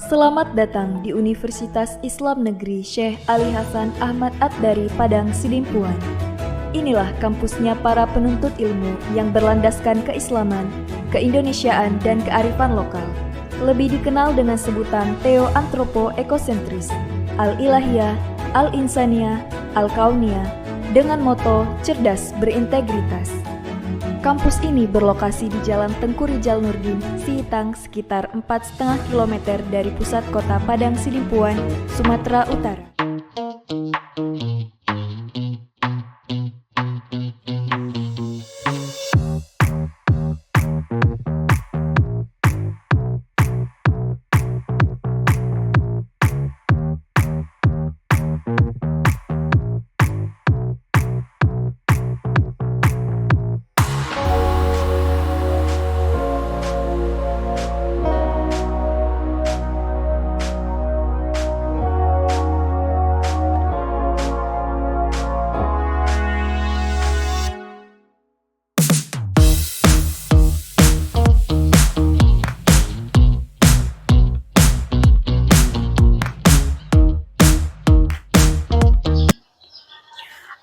Selamat datang di Universitas Islam Negeri Syekh Ali Hasan Ahmad At-Dari Padang Sidimpuan. Inilah kampusnya para penuntut ilmu yang berlandaskan keislaman, keindonesiaan, dan kearifan lokal. Lebih dikenal dengan sebutan Theo-Antropo-Ekosentris, Al-Ilahiyah, Al-Insaniyah, Al-Kauniyah, dengan moto cerdas berintegritas. Kampus ini berlokasi di Jalan Tengku Rijal Nurdin, Sihitang, sekitar 4,5 km dari pusat kota Padang Sidimpuan, Sumatera Utara.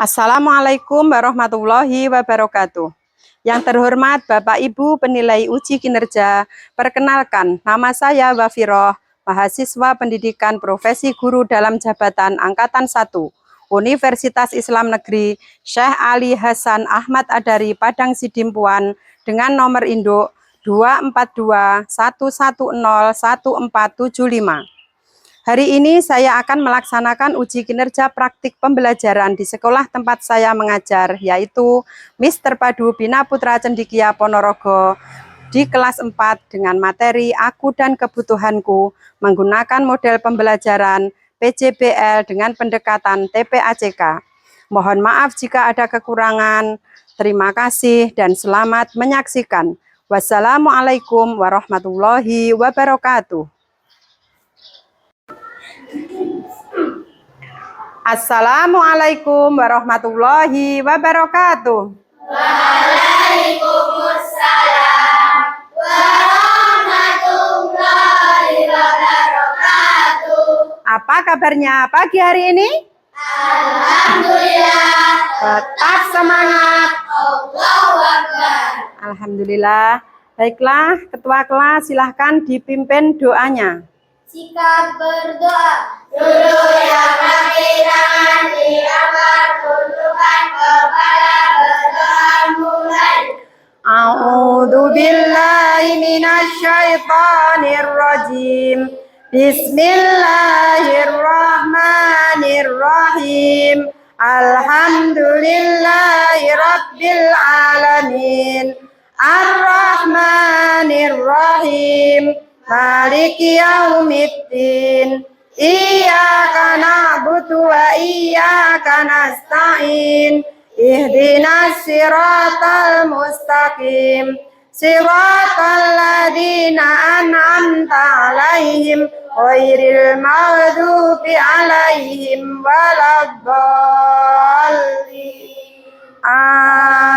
Assalamualaikum warahmatullahi wabarakatuh. Yang terhormat Bapak Ibu penilai uji kinerja, perkenalkan nama saya Wafiroh, mahasiswa pendidikan profesi guru dalam jabatan Angkatan 1, Universitas Islam Negeri Syekh Ali Hasan Ahmad At-Dari Padang Sidimpuan dengan nomor induk 24211011475. Hari ini saya akan melaksanakan uji kinerja praktik pembelajaran di sekolah tempat saya mengajar, yaitu Mister Padu Bina Putra Cendikia Ponorogo di kelas 4 dengan materi Aku dan Kebutuhanku menggunakan model pembelajaran PJBL dengan pendekatan TPACK. Mohon maaf jika ada kekurangan. Terima kasih dan selamat menyaksikan. Wassalamualaikum warahmatullahi wabarakatuh. Assalamualaikum warahmatullahi wabarakatuh. Waalaikumsalam warahmatullahi wabarakatuh. Apa kabarnya pagi hari ini? Alhamdulillah. Tetap semangat. Allahu Akbar. Alhamdulillah. Baiklah, ketua kelas silahkan dipimpin doanya. Sikap berdoa. Duduk yang rapi, tangan diangkat, tundukkan kepala, berdoa mulai. A'udzu billahi minasyaitonir rajim. Bismillahirrahmanirrahim. Alhamdulillahirabbil alamin. Ar-Rahmanir-Rahim. Maliki yaumiddin. Iyyaka na'budu wa iyyaka nasta'in. Ihdinas siratal mustaqim. Siratal ladzina an'amta 'alaihim ghairil maghdubi 'alaihim waladdallin.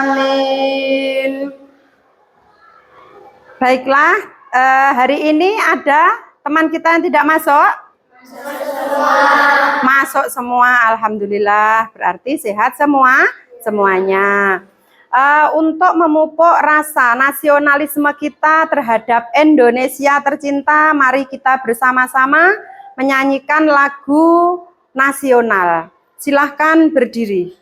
Amin. Baiklah, hari ini ada teman kita yang tidak masuk? Masuk semua, alhamdulillah. Berarti sehat semuanya. Untuk memupuk rasa nasionalisme kita terhadap Indonesia tercinta, mari kita bersama-sama menyanyikan lagu nasional. Silahkan berdiri.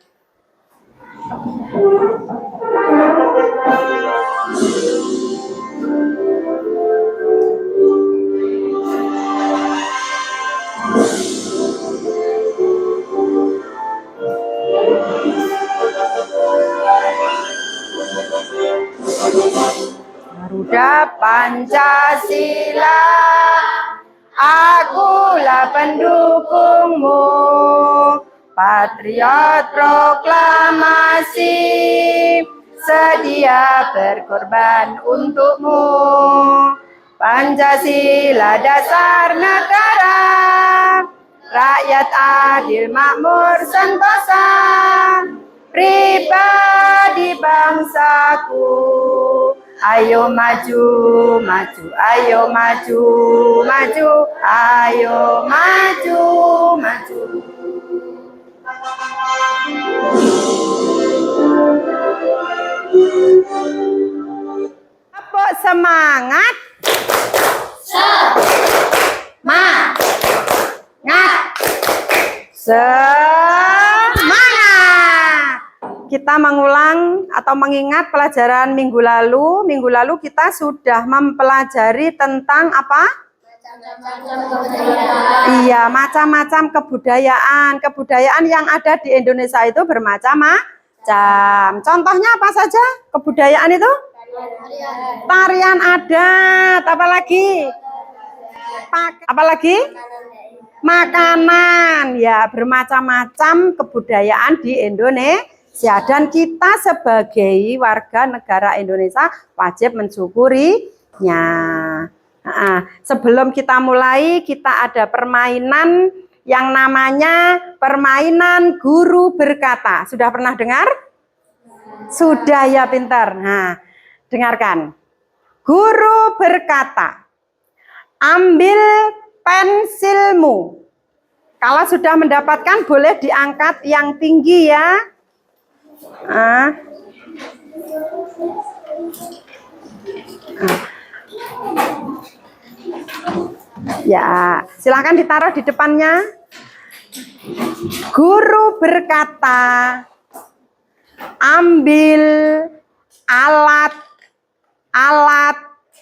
Garuda Pancasila, akulah pendukungmu, patriot proklamasi, sedia berkorban untukmu. Pancasila dasar negara, rakyat adil makmur sentosa, pribadi bangsaku ayo maju, maju, ayo maju, maju, ayo maju, maju. Tepuk semangat. Semangat. Semangat. Kita mengulang atau mengingat pelajaran minggu lalu. Minggu lalu kita sudah mempelajari tentang apa? Iya, macam-macam kebudayaan. Kebudayaan yang ada di Indonesia itu bermacam-macam. Contohnya apa saja kebudayaan itu? Tarian adat, apalagi? Apalagi? Makanan, ya bermacam-macam kebudayaan di Indonesia. Dan kita sebagai warga negara Indonesia wajib mensyukurinya. Sebelum kita mulai, kita ada permainan yang namanya permainan guru berkata. Sudah pernah dengar? Sudah ya, pintar. Nah, dengarkan. Guru berkata, ambil pensilmu. Kalau sudah mendapatkan boleh diangkat yang tinggi ya. Ya, silakan ditaruh di depannya. Guru berkata, ambil alat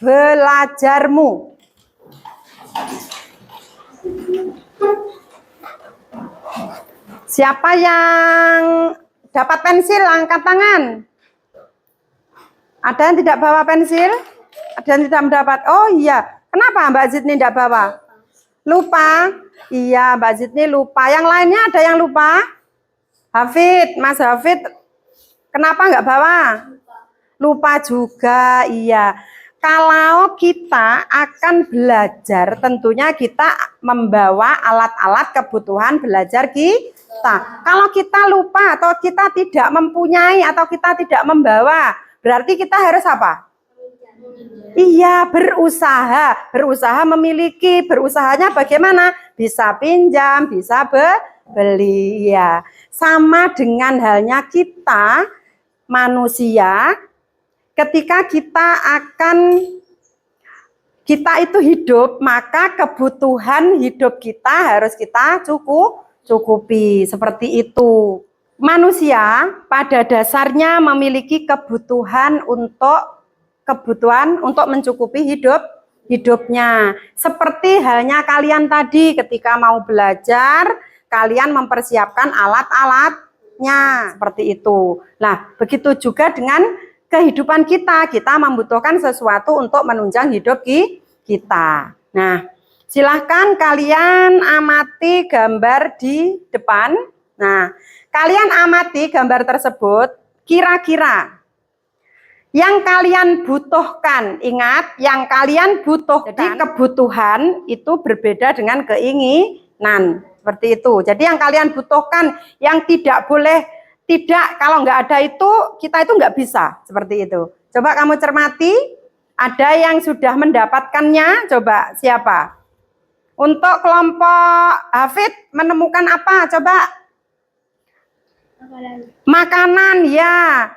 belajarmu. Siapa yang dapat pensil, angkat tangan. Ada yang tidak bawa pensil? Ada yang tidak mendapat? Oh iya, kenapa Mbak Zidni tidak bawa? Lupa? Iya, Mbak Zidni lupa. Yang lainnya ada yang lupa? Hafid, Mas Hafid, kenapa nggak bawa? Lupa juga, iya. Kalau kita akan belajar, tentunya kita membawa alat-alat kebutuhan belajar kita. Kalau kita lupa atau kita tidak mempunyai atau kita tidak membawa, berarti kita harus apa? Iya, berusaha. Berusaha memiliki. Berusahanya bagaimana? Bisa pinjam, bisa beli. Ya. Sama dengan halnya kita, manusia, ketika kita itu hidup, maka kebutuhan hidup kita harus kita cukupi. Seperti itu. Manusia pada dasarnya memiliki kebutuhan untuk mencukupi hidupnya. Seperti halnya kalian tadi ketika mau belajar, kalian mempersiapkan alat-alatnya. Seperti itu. Nah, begitu juga dengan kehidupan kita. Kita membutuhkan sesuatu untuk menunjang hidup kita. Nah, silahkan kalian amati gambar di depan. Nah, kalian amati gambar tersebut, kira-kira yang kalian butuhkan, ingat, yang kalian butuhkan. Jadi kebutuhan itu berbeda dengan keinginan. Seperti itu. Jadi yang kalian butuhkan, yang tidak boleh, kalau nggak ada itu, kita itu nggak bisa. Seperti itu. Coba kamu cermati, ada yang sudah mendapatkannya, coba siapa? Untuk kelompok Hafid menemukan apa? Coba. Makanan, ya.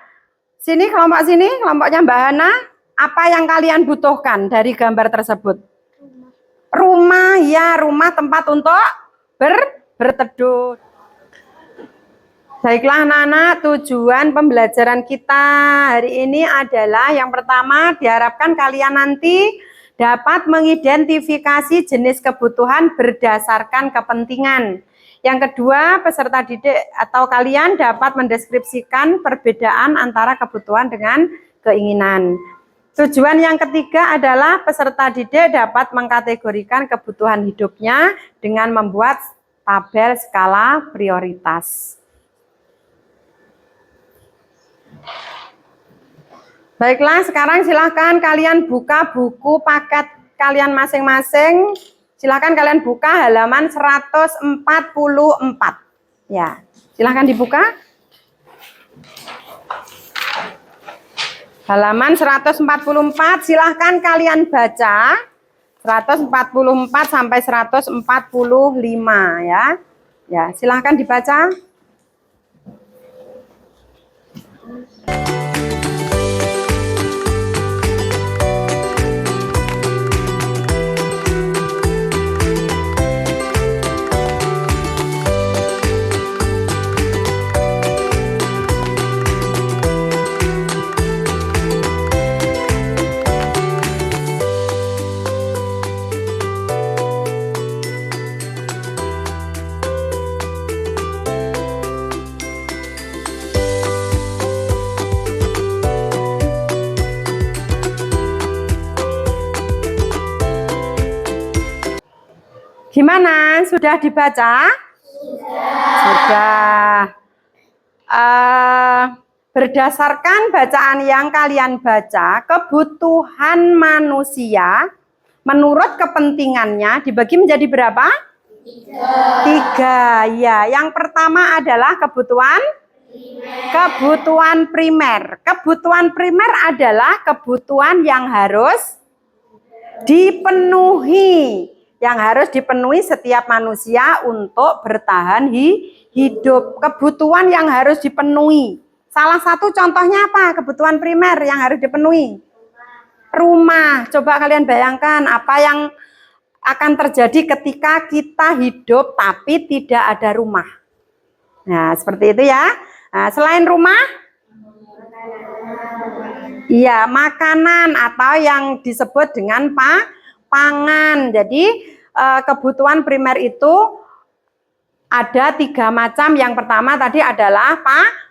Sini, kelompoknya Mbak Hana. Apa yang kalian butuhkan dari gambar tersebut? Rumah, ya, rumah tempat untuk berteduh. Baiklah anak-anak, tujuan pembelajaran kita hari ini adalah yang pertama, diharapkan kalian nanti dapat mengidentifikasi jenis kebutuhan berdasarkan kepentingan. Yang kedua, peserta didik atau kalian dapat mendeskripsikan perbedaan antara kebutuhan dengan keinginan. Tujuan yang ketiga adalah peserta didik dapat mengkategorikan kebutuhan hidupnya dengan membuat tabel skala prioritas. Baiklah, sekarang silahkan kalian buka buku paket kalian masing-masing. Silahkan kalian buka halaman 144. Ya, silahkan dibuka. Halaman 144, silahkan kalian baca 144 sampai 145 ya. Ya, silahkan dibaca. Gimana? Sudah dibaca? Sudah. Berdasarkan bacaan yang kalian baca, kebutuhan manusia menurut kepentingannya dibagi menjadi berapa? Tiga. Ya, yang pertama adalah kebutuhan primer. Kebutuhan primer adalah kebutuhan yang harus dipenuhi. Yang harus dipenuhi setiap manusia untuk bertahan hidup. Kebutuhan yang harus dipenuhi. Salah satu contohnya apa? Kebutuhan primer yang harus dipenuhi. Rumah. Coba kalian bayangkan apa yang akan terjadi ketika kita hidup tapi tidak ada rumah. Nah, seperti itu ya. Nah, selain rumah, iya, makanan atau yang disebut dengan pangan. Jadi kebutuhan primer itu ada 3 macam. Yang pertama tadi adalah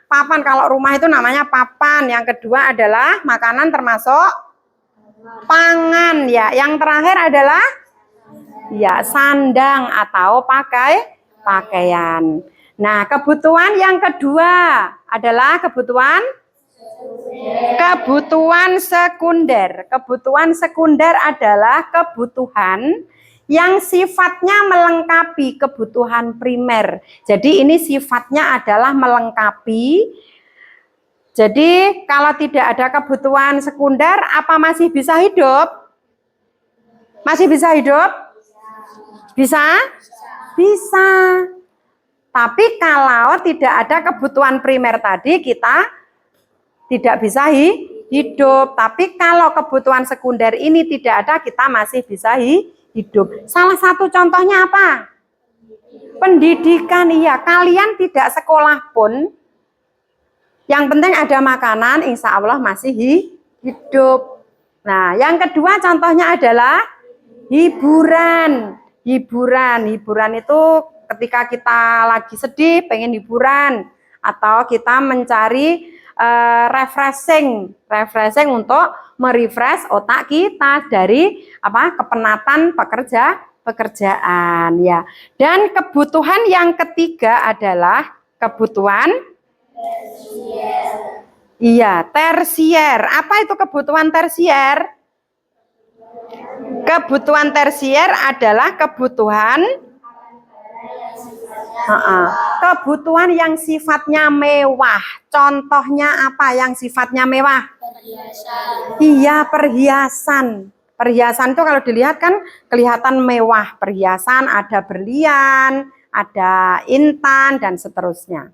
papan. Kalau rumah itu namanya papan. Yang kedua adalah makanan termasuk pangan ya. Yang terakhir adalah ya sandang atau pakaian. Nah, kebutuhan yang kedua adalah kebutuhan sekunder. Kebutuhan sekunder adalah kebutuhan yang sifatnya melengkapi kebutuhan primer. Jadi ini sifatnya adalah melengkapi. Jadi kalau tidak ada kebutuhan sekunder, apa masih bisa hidup? Masih bisa hidup? Bisa? Bisa. Tapi kalau tidak ada kebutuhan primer tadi, kita tidak bisa hidup. Tapi kalau kebutuhan sekunder ini tidak ada, kita masih bisa hidup. Salah satu contohnya apa? Pendidikan. Iya, kalian tidak sekolah pun, yang penting ada makanan, insya Allah masih hidup. Nah, yang kedua contohnya adalah hiburan. Hiburan itu ketika kita lagi sedih, pengen hiburan, atau kita mencari refreshing untuk merefresh otak kita dari kepenatan pekerjaan ya. Dan kebutuhan yang ketiga adalah kebutuhan tersier. Apa itu kebutuhan tersier? Kebutuhan tersier adalah kebutuhan yang sifatnya mewah. Contohnya apa yang sifatnya mewah? Perhiasan. Iya, perhiasan. Perhiasan itu kalau dilihat kan kelihatan mewah. Perhiasan ada berlian, ada intan, dan seterusnya.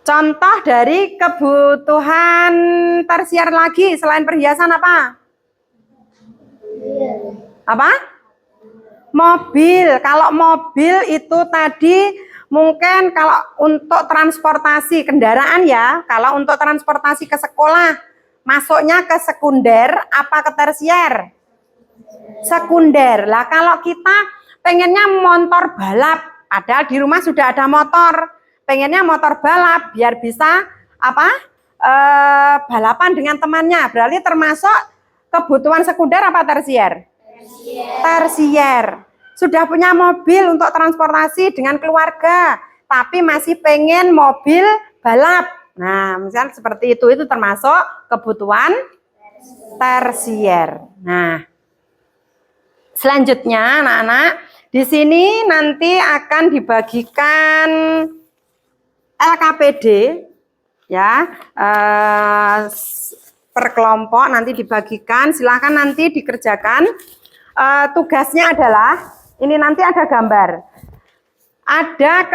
Contoh dari kebutuhan tersier lagi selain perhiasan apa? Apa? Mobil. Kalau mobil itu tadi mungkin kalau untuk transportasi kendaraan ya, kalau untuk transportasi ke sekolah masuknya ke sekunder apa ke tersier? Sekunder. Lah kalau kita pengennya motor balap, padahal di rumah sudah ada motor, pengennya motor balap biar bisa balapan dengan temannya, berarti termasuk kebutuhan sekunder apa tersier? Tersier. Sudah punya mobil untuk transportasi dengan keluarga, tapi masih pengen mobil balap. Nah, misalnya seperti itu termasuk kebutuhan tersier. Nah, selanjutnya anak-anak, di sini nanti akan dibagikan LKPD Ya, per kelompok nanti dibagikan. Silahkan nanti dikerjakan. Tugasnya adalah ini nanti ada gambar. Ada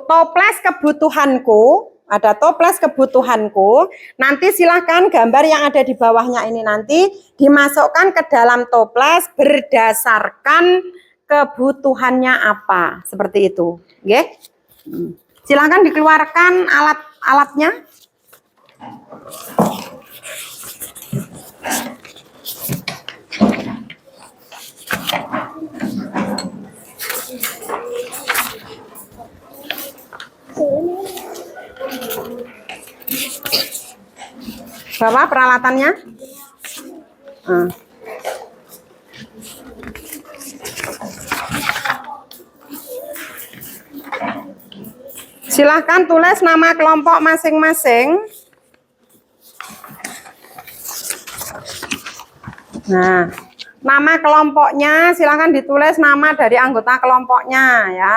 toples kebutuhanku. Ada toples kebutuhanku. Nanti silahkan gambar yang ada di bawahnya ini nanti dimasukkan ke dalam toples berdasarkan kebutuhannya apa. Seperti itu. Oke? Silahkan dikeluarkan alat-alatnya. Bawa peralatannya. Silahkan tulis nama kelompok masing-masing. Nah, nama kelompoknya silahkan ditulis nama dari anggota kelompoknya ya.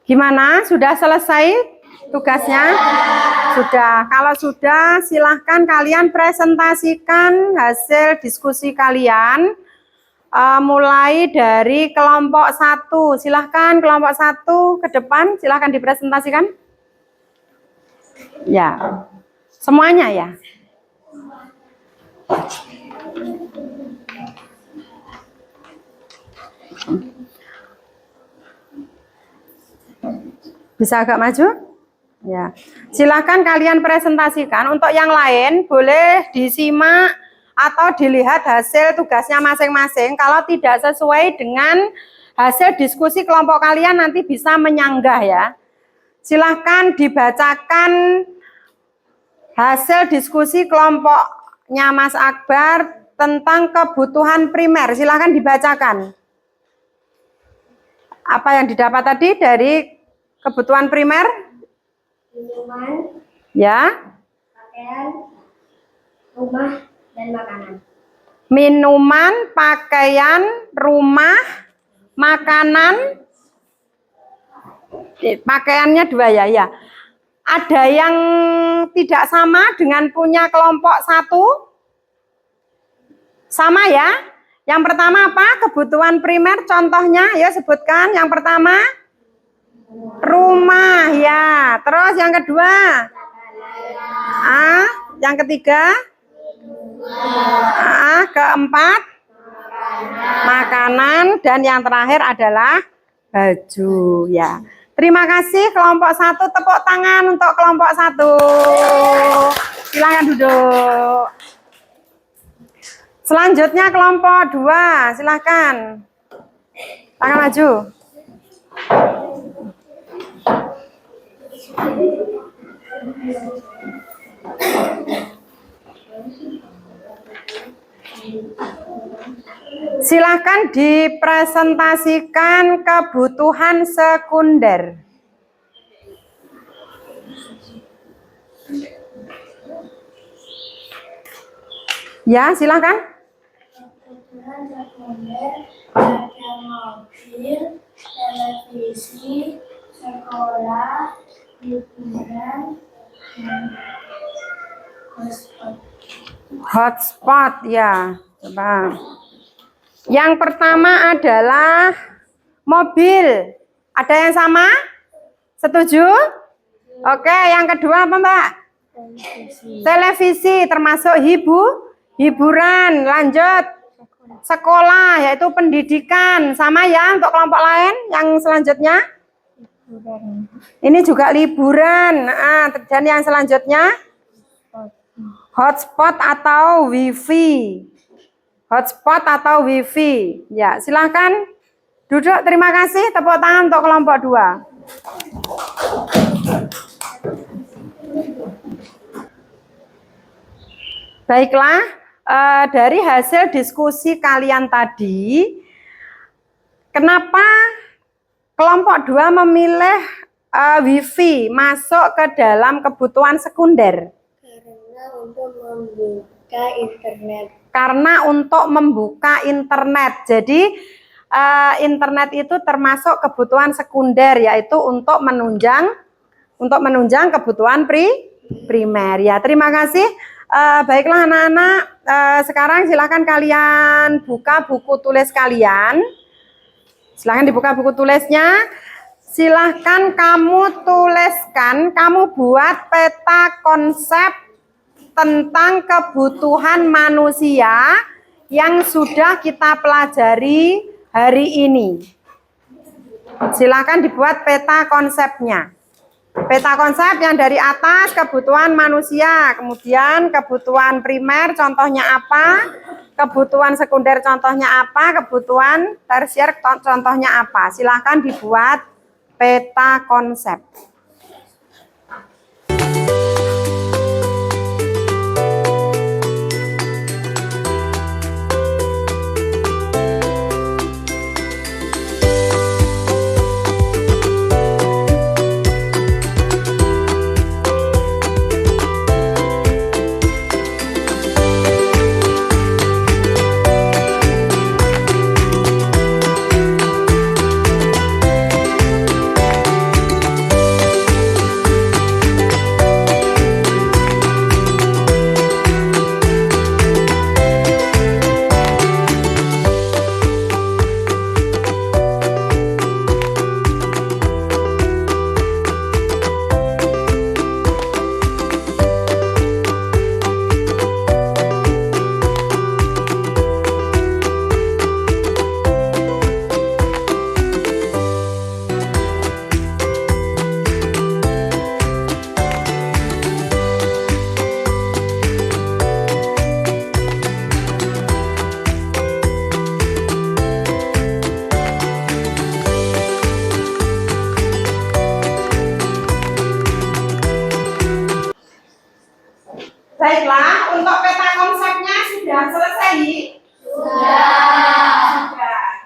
Gimana? Sudah selesai tugasnya? Sudah. Kalau sudah, silahkan kalian presentasikan hasil diskusi kalian. Mulai dari kelompok 1. Silahkan kelompok 1 ke depan. Silahkan dipresentasikan. Ya. Semuanya ya. Bisa agak maju? Ya. Silakan kalian presentasikan. Untuk yang lain boleh disimak atau dilihat hasil tugasnya masing-masing. Kalau tidak sesuai dengan hasil diskusi kelompok kalian nanti bisa menyanggah ya. Silahkan dibacakan hasil diskusi kelompoknya Mas Akbar tentang kebutuhan primer. Silahkan dibacakan. Apa yang didapat tadi dari kebutuhan primer? Minuman, Ya. pakaian, rumah, dan makanan. Minuman, pakaian, rumah, makanan. Pakaiannya 2 ya, ya. Ada yang tidak sama dengan punya kelompok 1? Sama ya? Yang pertama apa? Kebutuhan primer contohnya, ya sebutkan. Yang pertama? Rumah ya. Terus yang kedua? Yang ketiga? Keempat? Makanan. Dan yang terakhir adalah baju ya. Terima kasih kelompok 1. Tepuk tangan untuk kelompok 1. Silakan duduk. Selanjutnya kelompok 2. Silakan. Tangan maju. Silahkan dipresentasikan kebutuhan sekunder. Ya, silahkan. Kebutuhan sekunder ada mobil, televisi, sekolah, hiburan, dan hotspot. Hotspot ya. Coba. Yang pertama adalah mobil. Ada yang sama? Setuju? Oke, yang kedua apa, Mbak? Televisi termasuk hiburan. Lanjut. Sekolah yaitu pendidikan. Sama ya untuk kelompok lain yang selanjutnya. Ini juga liburan. Dan yang selanjutnya hotspot atau wifi. Hotspot atau wifi. Ya, silahkan duduk. Terima kasih. Tepuk tangan untuk kelompok 2. Baiklah, dari hasil diskusi kalian tadi, kenapa kelompok 2 memilih wifi masuk ke dalam kebutuhan sekunder? Karena untuk membuka internet. Jadi internet itu termasuk kebutuhan sekunder, yaitu untuk menunjang kebutuhan primer. Ya, terima kasih. Baiklah anak-anak, sekarang silakan kalian buka buku tulis kalian. Silahkan dibuka buku tulisnya. Silahkan kamu tuliskan, kamu buat peta konsep tentang kebutuhan manusia yang sudah kita pelajari hari ini. Silahkan dibuat peta konsepnya. Peta konsep yang dari atas kebutuhan manusia, kemudian kebutuhan primer contohnya apa, kebutuhan sekunder contohnya apa, kebutuhan tersier contohnya apa. Silahkan dibuat peta konsep. Baiklah, untuk peta konsepnya sudah selesai? Sudah.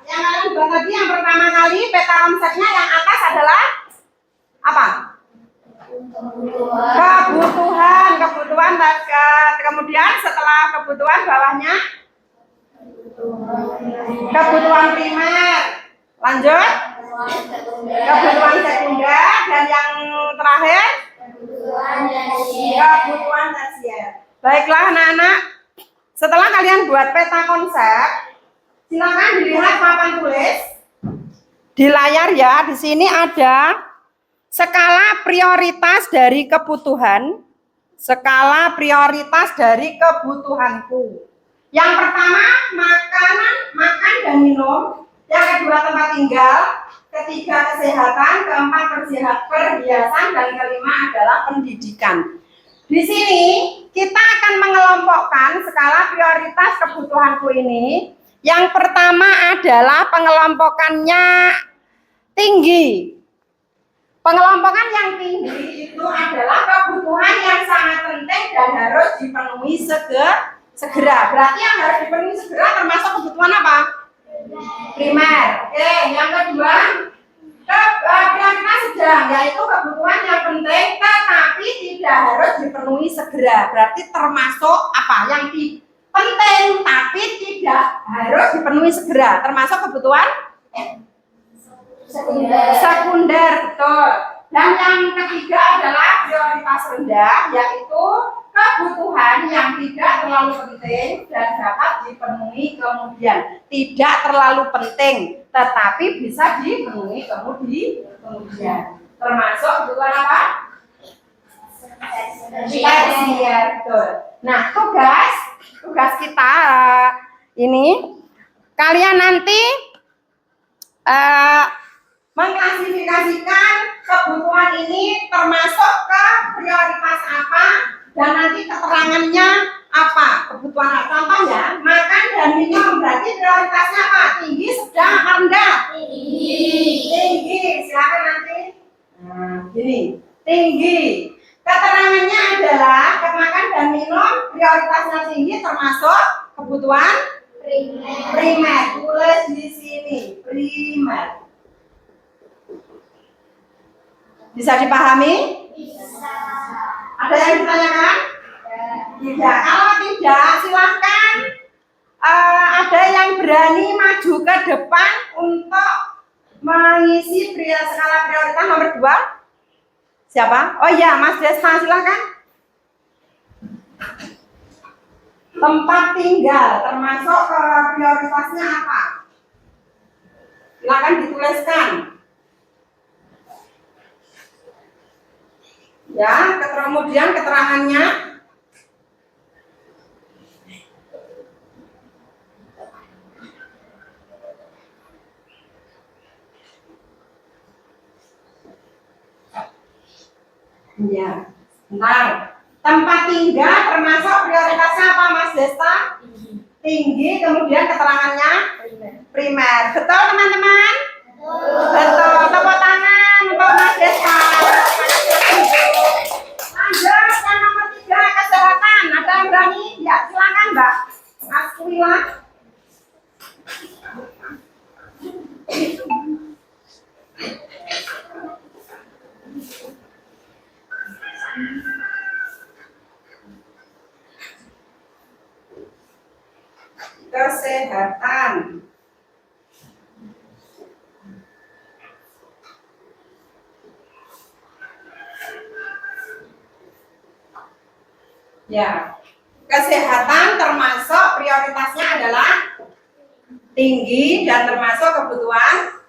Yang kalian buat tadi yang pertama kali peta konsepnya yang atas adalah apa? Kebutuhan. Kemudian setelah kebutuhan bawahnya kebutuhan primer. Lanjut. Kebutuhan sekunder dan yang terakhir kebutuhan tersier. Baiklah anak-anak, setelah kalian buat peta konsep, silakan dilihat papan tulis di layar ya. Di sini ada skala prioritas dari kebutuhan, skala prioritas dari kebutuhanku. Yang pertama makan dan minum, yang kedua tempat tinggal, ketiga kesehatan, keempat perhiasan, dan kelima adalah pendidikan. Di sini kita akan mengelompokkan skala prioritas kebutuhanku ini. Yang pertama adalah pengelompokannya tinggi. Pengelompokan yang tinggi itu adalah kebutuhan yang sangat penting dan harus dipenuhi segera. Berarti yang harus dipenuhi segera termasuk kebutuhan apa? Primer. Oke, yang kedua prioritas sedang, yaitu kebutuhan yang penting tetapi tidak harus dipenuhi segera. Berarti termasuk apa? Yang penting tapi tidak harus dipenuhi segera. Termasuk kebutuhan sekunder, betul. Dan yang ketiga adalah prioritas rendah, yaitu kebutuhan yang tidak terlalu penting dan dapat dipenuhi kemudian. Tidak terlalu penting, tetapi bisa dipenuhi kemudian. Termasuk kebutuhan apa? tersier. Betul. Nah, tugas kita ini kalian nanti mengklasifikasikan kebutuhan ini termasuk ke prioritas apa dan nanti keterangannya apa kebutuhan apa. Contohnya makan dan minum berarti prioritasnya apa? Tinggi, sedang, apa rendah? Tinggi. Silakan nanti. Nah, gini, tinggi. Keterangannya adalah makan dan minum prioritasnya tinggi termasuk kebutuhan primer. Tulis di sini primer. Bisa dipahami? Bisa. Ada yang ditanyakan? Tidak. Kalau tidak, silahkan ada yang berani maju ke depan untuk mengisi skala prioritas nomor 2. Siapa? Oh iya, Mas Desta, silahkan. Tempat tinggal termasuk ke prioritasnya apa? Silahkan dituliskan. Ya, kemudian keterangannya. Ya, bentar. Tempat tinggal termasuk prioritasnya apa, Mas Desta? Tinggi, kemudian keterangannya primer. Betul, teman-teman? Betul. Tepuk tangan untuk Mas Desta. Lanjut, yang nomor 3, kesehatan. Ada yang berani? Ya, silakan, Mbak Aswila. Kesehatan. Ya, kesehatan termasuk prioritasnya adalah tinggi dan termasuk kebutuhan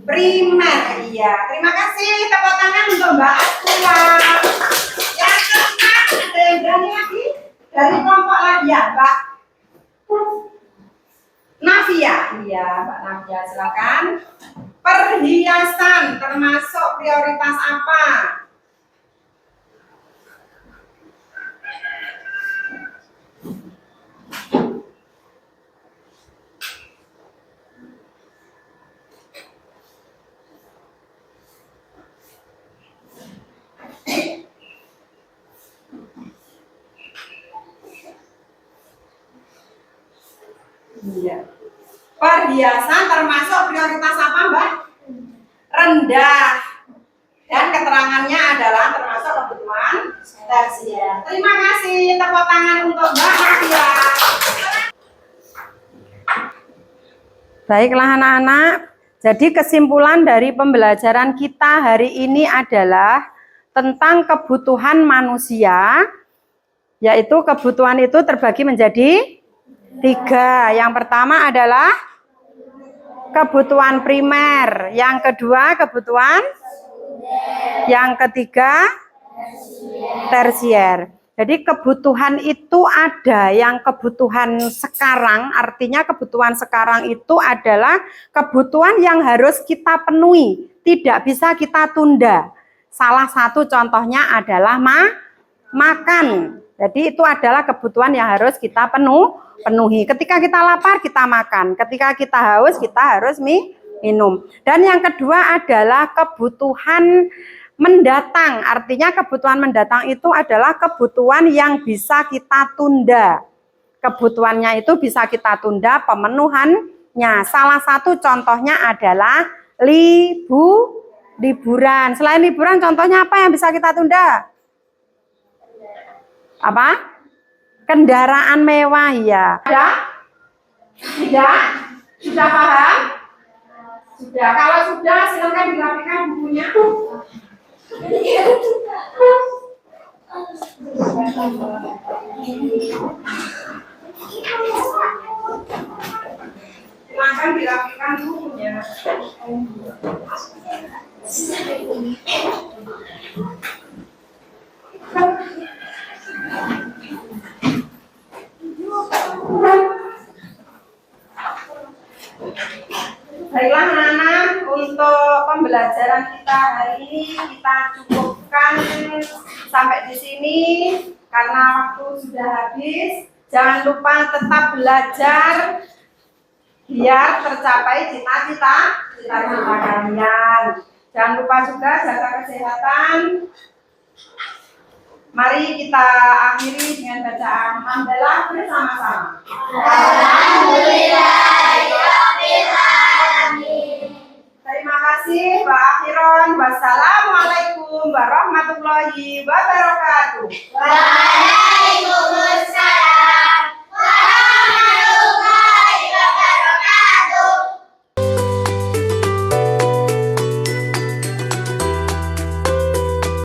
primer. Iya, terima kasih. Tepuk tangan untuk Mbak Aswila. Yang keempat, ada yang berani lagi dari kelompok lagi ya, Mbak Navia. Iya, Mbak Navia, silakan. Perhiasan termasuk prioritas apa? Iya. Perhiasan termasuk prioritas apa, Mbak? Rendah. Dan keterangannya adalah termasuk kebutuhan tersier. Terima kasih. Tepuk tangan untuk Mbak Navia. Baiklah anak-anak. Jadi kesimpulan dari pembelajaran kita hari ini adalah tentang kebutuhan manusia, yaitu kebutuhan itu terbagi menjadi 3. Yang pertama adalah kebutuhan primer, yang kedua kebutuhan, yang ketiga tersier. Jadi kebutuhan itu ada yang kebutuhan sekarang, artinya kebutuhan sekarang itu adalah kebutuhan yang harus kita penuhi, tidak bisa kita tunda. Salah satu contohnya adalah makan. Jadi itu adalah kebutuhan yang harus kita penuhi. Ketika kita lapar, kita makan. Ketika kita haus, kita harus minum. Dan yang kedua adalah kebutuhan mendatang. Artinya kebutuhan mendatang itu adalah kebutuhan yang bisa kita tunda. Kebutuhannya itu bisa kita tunda pemenuhannya. Salah satu contohnya adalah liburan. Selain liburan, contohnya apa yang bisa kita tunda? Apa? Kendaraan mewah, ya. Sudah? Sudah paham? Sudah. Kalau sudah, silakan dirapikan bukunya. Silakan dirapikan bukunya. kita cukupkan sampai di sini karena waktu sudah habis. Jangan lupa tetap belajar biar tercapai cita-cita kalian. Jangan lupa juga jaga kesehatan. Mari kita akhiri dengan bacaan hamdalah bersama-sama. Terima kasih. Wa akhiron. Wassalamualaikum warahmatullahi wabarakatuh. Waalaikumsalam.